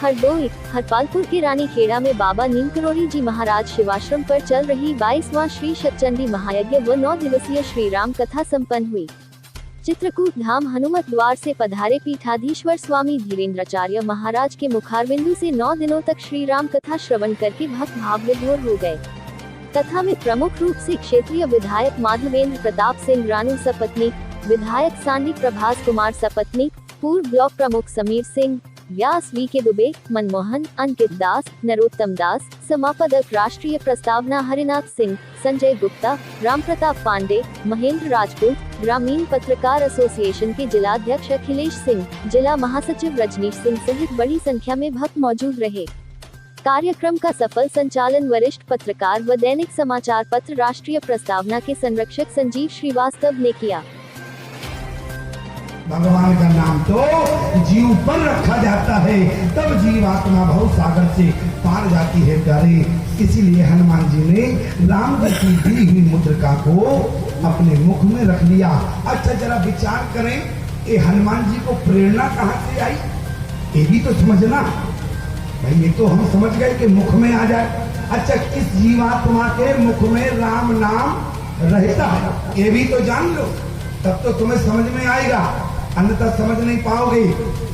हरदोई हरपालपुर के रानीखेड़ा में बाबा नीमकरोड़ी जी महाराज शिवाश्रम पर चल रही 22वां श्री शतचंडी महायज्ञ व 9 दिवसीय श्री राम कथा संपन्न हुई। चित्रकूट धाम हनुमत द्वार से पधारे पीठाधीश्वर स्वामी धीरेन्द्राचार्य महाराज के मुखारबिंदु से 9 दिनों तक श्री राम कथा श्रवण करके भक्त भाव विभोर हो गए। कथा में प्रमुख रूप से क्षेत्रीय विधायक माधवेंद्र प्रताप सिंह रानू सपत्नीक, विधायक सांडी प्रभास कुमार सपत्नीक, पूर्व ब्लॉक प्रमुख समीर सिंह, व्यास वी.के. दुबे, मनमोहन, अंकित दास, नरोत्तम दास, समापदक राष्ट्रीय प्रस्तावना हरिनाथ सिंह, संजय गुप्ता, राम प्रताप पांडे, महेंद्र राजपूत, ग्रामीण पत्रकार एसोसिएशन के जिलाध्यक्ष अखिलेश सिंह, जिला महासचिव रजनीश सिंह सहित बड़ी संख्या में भक्त मौजूद रहे। कार्यक्रम का सफल संचालन वरिष्ठ पत्रकार व दैनिक समाचार पत्र राष्ट्रीय प्रस्तावना के संरक्षक संजीव श्रीवास्तव ने किया। भगवान का नाम तो जीव पर रखा जाता है, तब जीवात्मा भव सागर से पार जाती है प्यारे। इसीलिए हनुमान जी ने राम जी की दी हुई मुद्रिका को अपने मुख में रख लिया। अच्छा जरा विचार करें, ये हनुमान जी को प्रेरणा कहाँ से आई, ये भी तो समझना भाई। ये तो हम समझ गए कि मुख में आ जाए। अच्छा किस जीवात्मा के मुख में राम नाम रहता है, ये भी तो जान लो, तब तो तुम्हें समझ में आएगा, अन्यथा समझ नहीं पाओगे।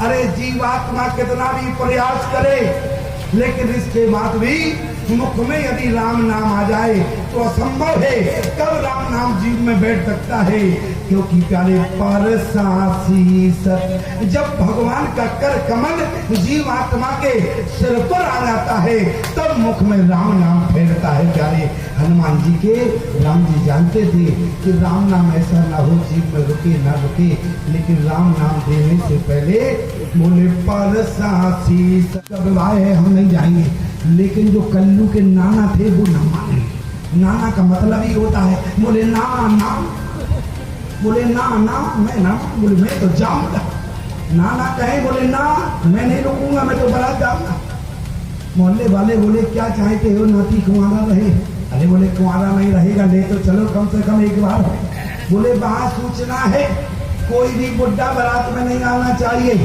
अरे जीवात्मा कितना भी प्रयास करे, लेकिन इसके बाद भी मुख में यदि राम नाम आ जाए तो असंभव है कब राम नाम जीव में बैठ सकता है। क्योंकि प्यारे जब भगवान का कर कमल जीवात्मा के सिर पर आ जाता है तब मुख में राम नाम फेरता है प्यारे। हनुमान जी के राम जी जानते थे कि राम नाम ऐसा ना हो जीव में रुके ना रुके, लेकिन राम नाम देने से पहले बोले विवाह है हम नहीं जाएंगे, लेकिन जो कल्लू के नाना थे वो ना माने। नाना का मतलब ही होता है बोले ना ना, बोले ना ना मैं ना, बोले मैं तो जाऊंगा। नाना कहे बोले ना मैं नहीं रुकूंगा, मैं तो बारात जाऊंगा। मोहल्ले वाले बोले क्या चाहते हो, नाती कुंवारा रहे। अरे बोले कुंवारा नहीं रहेगा, ले तो चलो कम से कम एक बार। बोले वहां सूचना है कोई भी बुढ़ा बारात में नहीं आना चाहिए।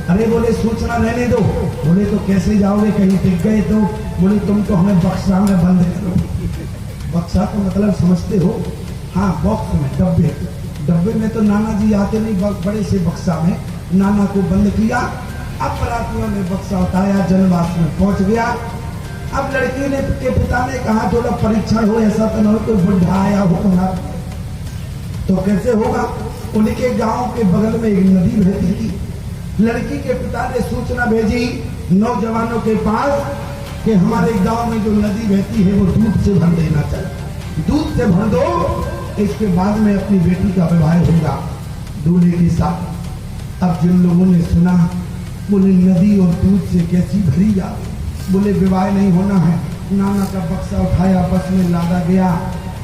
अरे बोले सूचना रहने दो। बोले तो कैसे जाओगे, कहीं टिक गए तो। बोले तुम तो हमें बक्सा में बंद करो। बक्सा तो मतलब समझते हो, हाँ बॉक्स में, डब्बे में तो नाना जी आते नहीं, बड़े से बक्सा में नाना को बंद किया। अब बरातियों ने बक्सा उठाया, जनवास में पहुंच गया। अब लड़की ने के पिता ने कहा थोड़ा परीक्षण हो, ऐसा तो न हो कोई बुढ़ा आया हो ना, तो कैसे होगा। उनके गांव के बगल में एक नदी बहती थी। लड़की के पिता ने सूचना भेजी नौजवानों के पास कि हमारे गांव में जो नदी बहती है वो दूध से भर देना चाहिए, दूध से भर दो, इसके बाद में अपनी बेटी का विवाह होगा दूल्हे के साथ। अब जिन लोगों ने सुना बोले नदी और दूध से कैसी भरी जा, बोले विवाह नहीं होना है। नाना का बक्सा उठाया, बस में लादा गया,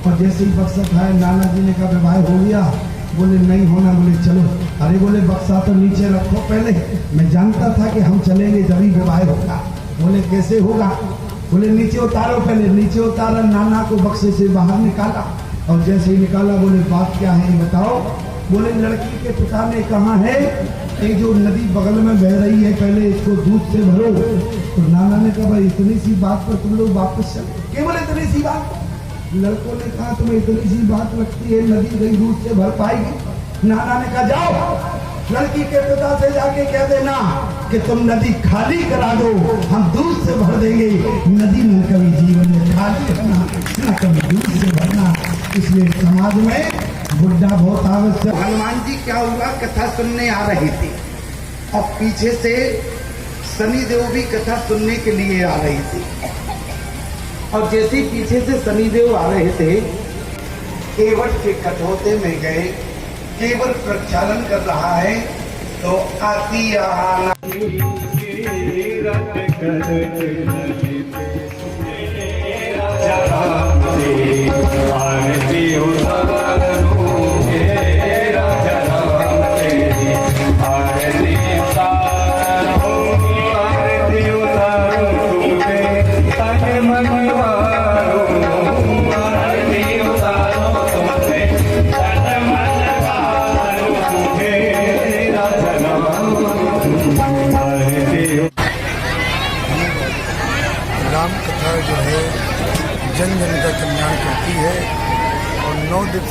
और जैसे ही बक्सा उठाया नाना जी ने कहा विवाह हो गया। बोले नहीं होना। बोले चलो। अरे बोले बक्सा तो नीचे रखो पहले, मैं जानता था कि हम चलेंगे जब ही विवाह होगा। बोले कैसे होगा। बोले नीचे उतारो पहले। नीचे उतारा, नाना को बक्से से बाहर निकाला, और जैसे ही निकाला बोले बात क्या है बताओ। बोले लड़की के पिता ने कहा है ये जो नदी बगल में बह रही है पहले इसको दूध से भरो। तो नाना ने कहा भाई इतनी सी बात पर तुम लोग वापस चले, केवल इतनी सी बात। लड़कों ने कहा तुम्हें इतनी सी बात लगती है नदी गई दूध से भर पाएगी। नाना ने कहा जाओ लड़की के पिता से जाके कह देना कि तुम नदी खाली करा दो, हम दूध से भर देंगे। नदी में कभी जीवन में खाली रखना, न कभी दूध से भरना। इसलिए समाज में बुढ़ा बहुत आवश्यक। हनुमान जी क्या हुआ, कथा सुनने आ रहे थे और पीछे से शनिदेव भी कथा सुनने के लिए आ रही थी। और जैसे ही पीछे से शनिदेव आ रहे थे, केवट के कठौते में गए, केवल प्रचालन कर रहा है तो आती आना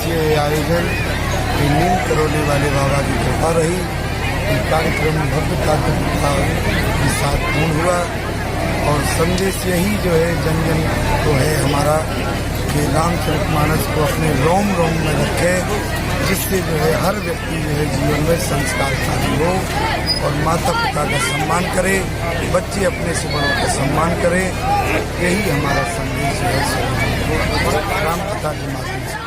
दिवसीय आयोजन नीम करौली वाले बाबा की कृपा रही। ये कार्यक्रम भव्यता के साथ पूर्ण हुआ और संदेश यही जो है जन जन को है हमारा कि रामचरितमानस को अपने रोम रोम में रखे, जिससे जो है हर व्यक्ति जो है जीवन में संस्कारशाली हो और माता पिता का सम्मान करे, बच्चे अपने से बड़ों का सम्मान करें। यही हमारा संदेश है राम कथा के माध्यम से।